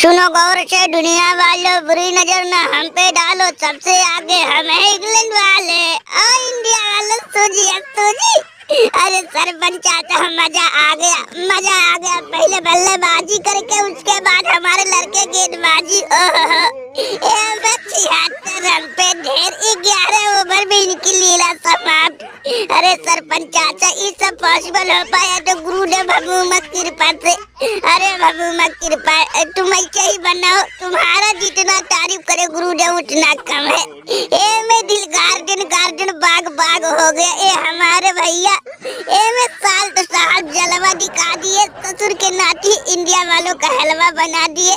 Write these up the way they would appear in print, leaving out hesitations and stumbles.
सुनो गौर से दुनिया वालों, बुरी नजर न हम पे डालो, सबसे आगे हम है इंग्लैंड वाले और इंडिया वालों। सूजी अरे सरपंच चाचा, मजा आ गया। पहले बल्लेबाजी करके उसके बाद हमारे लड़के गेंदबाजी। ओहो 76 रन पे ढेर, 11 ओवर में इनकी लीला समाप्त। अरे सरपंच चाचा, ये सब पॉसिबल हो पाया तो गुरुदेव भगवान की कृपा से। अरे भगवान की कृपा, तुम ऐसे ही बनाओ, तुम्हारा जितना तारीफ करे गुरुदेव उतना कम है। ए में दिल गार्डन बाग हो गया। ए हमारे भैया ए में साल तो साहब जलवा दिखा दिए, ससुर के नाती इंडिया वालों का हलवा बना दिए।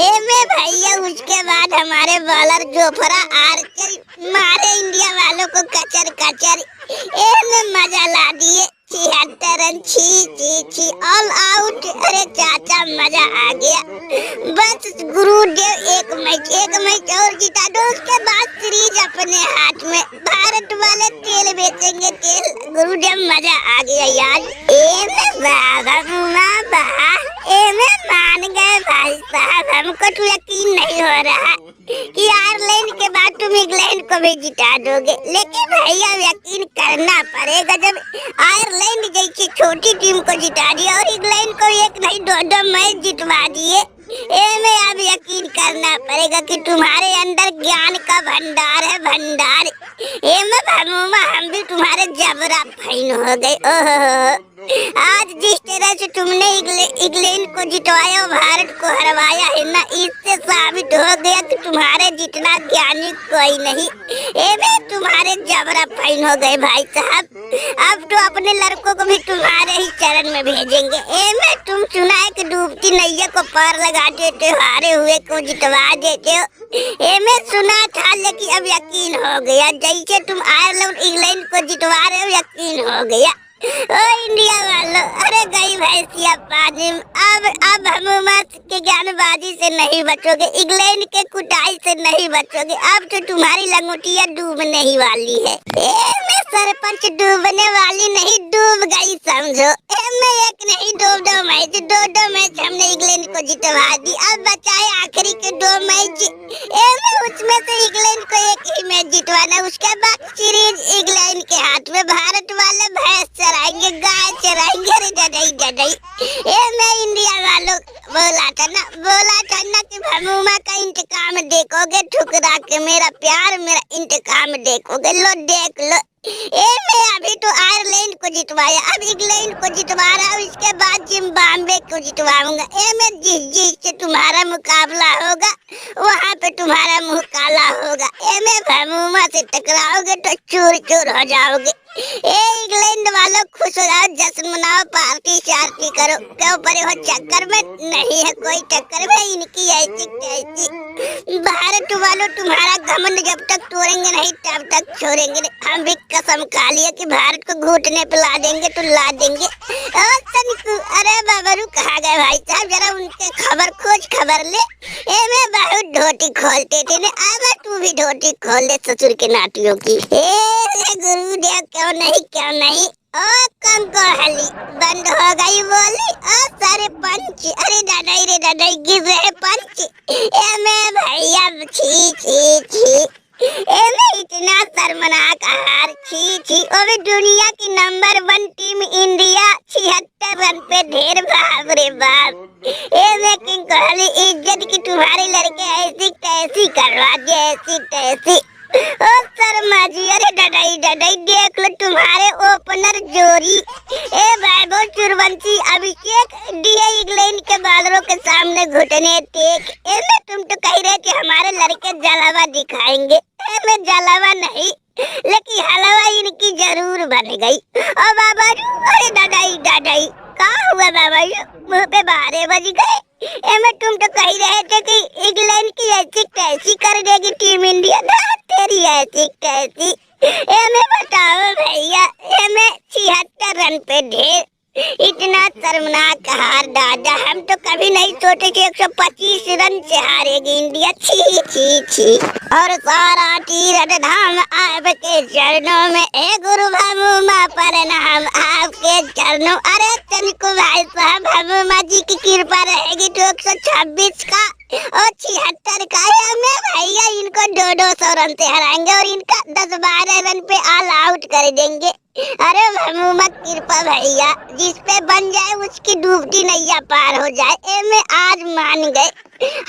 ए में भैया उसके बाद हमारे बॉलर जोफरा आर्चर मारे इंडिया वालों को कचर। ए में मजा ला दिए, 76 रन, छी ऑल आउट। अरे चाचा मजा आ गया। बस गुरुदेव एक मैच और जिता दो, उसके बाद सीरीज अपने हाथ में। भारत वाले तेल बेचेंगे तेल। गुरुदेव मजा आ गया यार। ए में मान गए भाई साहब, हमको तो यकीन नहीं हो रहा कि आयरलैंड के बाद तुम इंग्लैंड को भी जिता दोगे। लेकिन भैया यकीन करना पड़ेगा, जब आयरलैंड जैसी छोटी टीम को जिता दिया और इंग्लैंड को एक नहीं दो मैच जितवा दिए। में अब यकीन करना पड़ेगा कि तुम्हारे अंदर ज्ञान का भंडार है, भंडार। हम भी तुम्हारे जबरा फैन हो गए। ओहो आज जिस तरह से तुमने इंग्लैंड को जितवाया, भारत को हरवाया है ना, इससे साबित हो गया कि तुम्हारे जितना ज्ञानी कोई नहीं। में तुम्हारे जबरा फैन हो गए भाई साहब। अब तो अपने लड़कों को भी तुम्हारे ही चरण में भेजेंगे। में तुम सुना है कि डूबती नैया को पार लगा देते, हारे हुए को जितवा देते हो। में सुना था, लेकिन अब यकीन हो गया। जैसे तुम आयरलैंड इंग्लैंड को जितवा रहे हो, यकीन हो गया। ओ इंडिया वालों, अरे गई भैंसिया पानी में। अब हम के ज्ञानबाजी से नहीं बचोगे, इंग्लैंड के कुटाई से नहीं बचोगे। अब तो तुम्हारी लंगोटिया डूबने ही वाली है। में सरपंच डूबने वाली नहीं, डूब गई समझो। में एक नहीं दो मैच हमने इंग्लैंड को जितवा दी। अब बचाए आखिरी के 2 मैच। में उसमें से इंग्लैंड को एक ही मैच जितवाना, उसके बाद सीरीज इंग्लैंड के हाथ में। भारत वाले भैंस चराएंगे, गाय चराएंगे। डडई मैं इंडिया वालों बोला था ना कि भमूमा का इंतकाम देखोगे, ठुकरा के मेरा प्यार, मेरा इंतकाम देखोगे। लो देख लो। मैं अभी तो आयरलैंड को जितवाया, अब इंग्लैंड को जितवा रहा हूँ, इसके बाद जिम्बाब्वे को जितवाऊंगा। में जिस से तुम्हारा मुकाबला होगा, वहाँ पे तुम्हारा मुँह काला होगा। में भमूमा से टकराओगे तो चूर हो जाओगे। इंग्लैंड वालों खुश हो जाओ, जश्न मनाओ, पार्टी शार्टी करो। क्यों परे हो चक्कर में? नहीं है कोई चक्कर में, इनकी ऐसी। भारत वालों तुम्हारा घमंड जब तक तोड़ेंगे नहीं तब तक छोड़ेंगे। हम भी कसम खा लिया कि भारत को घुटने पे ला देंगे तो ला देंगे। अरे बाबरू कहाँ गए भाई साहब, जरा उनके खबर ले। मैं बहुत धोती खोलते थे ना, अब तू भी धोती खोल ले ससुर के नाटियों की। गुरुदेव क्यों नहीं। ओ कंकोहली बंद हो गई बोली। ओ सारे पंच, अरे दादाई गिर रहे पंच। मैं भैया छी। में इतना शर्मनाक हार, छी। और दुनिया की नंबर 1 टीम इंडिया 76 रन पे ढेर, बाप रे बाप। में किंग कोहली इज्जत की तुम्हारे लड़के ऐसी तैसी करवा दे, ऐसी। ओ शर्मा जी, अरे डडई देख लो तुम्हारे ओपनर जोड़ी। वैभव सूर्यवंशी, अभिषेक दिए इंग्लैंड के बॉलरों के सामने घुटने टेक। तुम तो कह रहे कि हमारे लड़के जलावा दिखाएंगे। में जलावा नहीं, लेकिन हलवा इनकी जरूर बन गई। और बाबा जी, अरे डडई कहाँ हुआ बाबा जी, मुँह पे बारे बज गए। में तुम तो कह रहे थे कि इंग्लैंड की ऐसी कैसी कर देगी टीम इंडिया, तेरी ऐसी कैसी। में बताओ भैया, में 76 रन पे ढेर, इतना शर्मनाक हार दादा। हम तो कभी नहीं सोचे कि 125 रन से हारेगी इंडिया। छी। और सारा तीरथ धाम आपके चरणों में, ए गुरु भमूमा प्रणाम आपके चरणों। अरे तनिको भाई साहब, भमूमा जी की कृपा रहेगी तो 126 का और 76 का है मैं भैया, इनको 2-2 रन से हराएंगे और इनका 10-12 रन पे ऑल आउट कर देंगे। अरे भमूमा कृपा भैया, जिस पे बन जाए उसकी डूबती नैया पार हो जाए, ए मैं आज मान गए।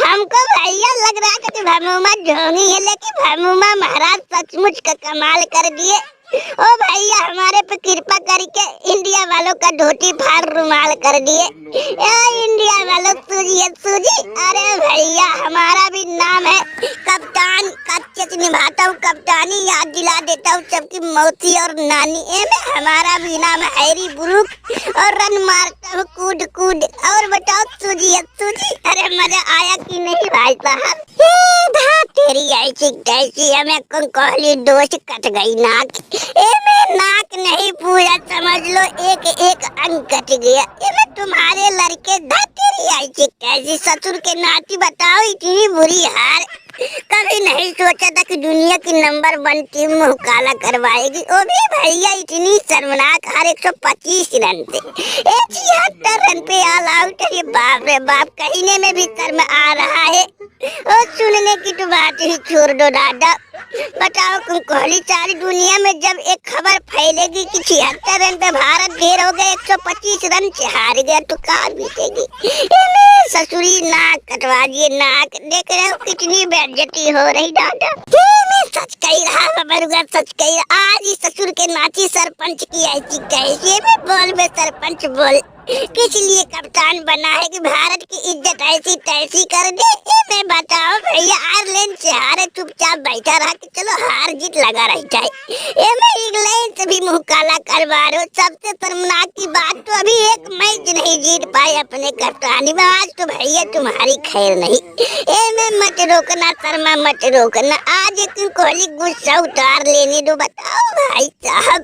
हमको भैया लग रहा था कि भमूमा ढोंगी है, लेकिन भमूमा महाराज सचमुच का कमाल कर दिए। ओ भैया हमारे पे कृपा करके इंडिया वालों का धोती फाड़ रुमाल कर दिए। इंडिया वालों सूजी सूजी। अरे भैया हमारा भी नाम है कप्तान, कच्चे निभाता हूँ कप्तानी, याद दिला देता हूँ सबकी मौसी और नानी। हमारा भी नाम है हैरी ब्रूक और रन मारता हूँ कूद कूद। और बताओ सूजी सूजी, अरे मजा आया कि नहीं भाई साहब? तेरी ऐसी कैसी हमें कोहली दोस्त कट गई नाक। मैं नाक नहीं पूरा समझ लो, एक एक अंग कट गया। मैं तुम्हारे लड़के तेरी ऐसी कैसी ससुर के नाती, बताओ इतनी बुरी हार। कभी नहीं सोचा था कि दुनिया की नंबर 1 टीम मुँह काला करवाएगी, वो भी भैया इतनी शर्मनाक हार 125 रन से। 76 रन पे ऑल आउट। ये बाप रे बाप, कहने में भी शर्म आ रहा है और सुनने की तो बात ही छोड़ दो दादा। बताओ कोहली, सारी दुनिया में जब एक खबर फैलेगी कि 76 रन पे भारत ढेर हो गए, 125 रन से हार गया, तो कहाँ बीतेगी? ससुरी नाक कटवा दिए नाक। देख रहे हो कितनी बेइज्जती हो रही दादा। मैं सच कही रहा बरुआ, सच कही रहा। आज ही ससुर के नाची सरपंच की ऐसी कैसी में बोल में सरपंच बोल किस लिए कप्तान बना है कि भारत की इज्जत ऐसी तैसी कर दे। मैं बताओ भैया, आयरलैंड से हारे चुपचाप बैठा रहा कि चलो हार जीत लगा रही जाए। मैं इंग्लैंड से भी मुँह काला करवा रहा हूँ। सबसे शर्मनाक की बात तो अभी एक मैच नहीं जीत पाए अपने कप्तानी में। आज तो भैया तुम्हारी खैर नहीं। मैं मत रोकना शर्मा, मत रोकना। आज एक कोहली गुस्सा उतार लेने दो। बताओ भाई साहब,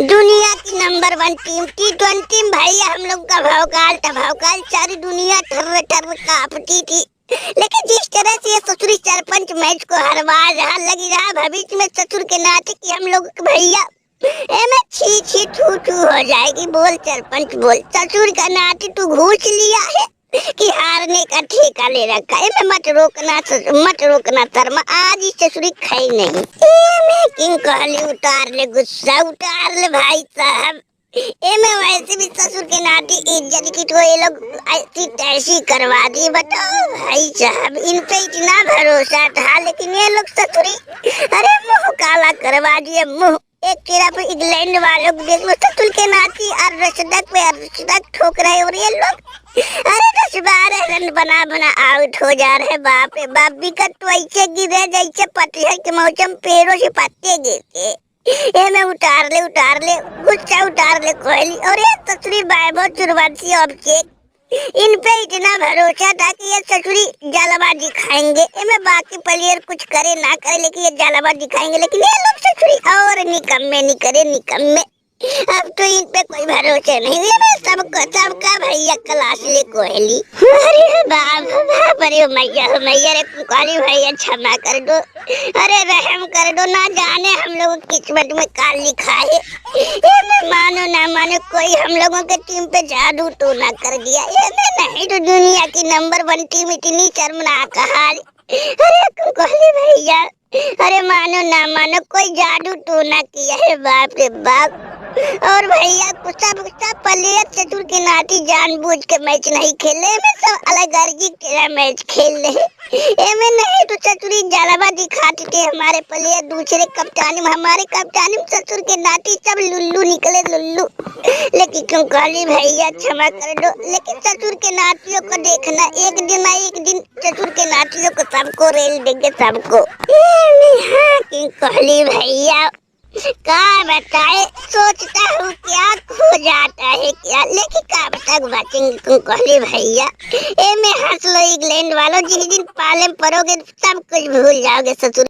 दुनिया की नंबर 1 टीम T20 भैया हम लोग का भौकाल सारी दुनिया ठर्र ठर्र कांपती थी। लेकिन जिस तरह से ये ससुरी सरपंच मैच को हरवा रहा, लगी रहा भविष्य में ससुर के नाते कि हम लोग भैया मैं छी छी थू थू हो जाएगी। बोल सरपंच बोल, ससुर का नाते तू घूस लिया है कि हारने का ठेका ले रखा है। मैं मत रोकना शर्मा, आज ही ससुरी खाई नहीं। मैं किंग कोहली उतार ले गुस्सा, उतार ले भाई साहब। मैं वैसे भी ससुर के नाते इज्जत की तो ये लोग ऐसी तैसी करवा दी। बताओ भाई साहब, इन पे इतना भरोसा था, लेकिन ये लोग ससुरी अरे मुँह काला करवा दिए मुँह। एक तरफ इंग्लैंड वालों को देख लो, ससुर के नाती अर्धशतक ठोक रहे और ये लोग अरे 10-12 रन बना आउट हो जा रहे। बाप रे बाप, विकेट तो ऐसे गिरे जैसे पतझड़ के मौसम पेड़ों से पत्ते गिरते। मैं उतार ले गुस्सा उतार ले कोहली। और ये ससुरी वैभव सूर्यवंशी अभिषेक, इन पे इतना भरोसा था कि ये ससुरी जालबाज दिखाएंगे। मैं बाकी प्लेयर कुछ करे ना करे, लेकिन ये जालबाज दिखाएंगे। लेकिन ये लोग ससुरी और निकम्मे। अब तो इन पे कोई भरोसा नहीं है। मैं सबका भैया क्लास ले कोहली। अरे बाप रे मैया रे कोहली भैया क्षमा कर दो, अरे रहम कर दो। ना जाने हम लोगों की किस्मत में क्या लिखा है। मैं मानो ना मानो कोई हम लोगों के टीम पे जादू तो ना कर दिया। नहीं तो दुनिया की नंबर 1 टीम इतनी शर्मनाक हाल। अरे कोहली भैया, अरे मानो ना मानो कोई जादू तो ना किया है। बाप रे बाप। और भैया सब प्लेयर ससुर के नाती जानबूझ के मैच नहीं खेले। मैं सब अलग अर्जी के मैच खेल रहे। मैं नहीं तो ससुरी जालबा दिखाते थे हमारे प्लेयर। दूसरे कप्तानी में हमारे कप्तानी में ससुर के नाती सब लुल्लू निकले लुल्लू। लेकिन क्यों कहली भैया क्षमा कर दो, लेकिन ससुर के नातियों को देखना, एक दिन ससुर के नातियों को सबको रेल देंगे सबको। क्यों कहली भैया क्या बताए, सोचता हूँ क्या खो जाता है क्या, लेकिन कब तक बचेंगे कोहली भैया। मैं हंस लो इंग्लैंड वालों, जिस दिन पाले पड़ोगे सब कुछ भूल जाओगे ससुर।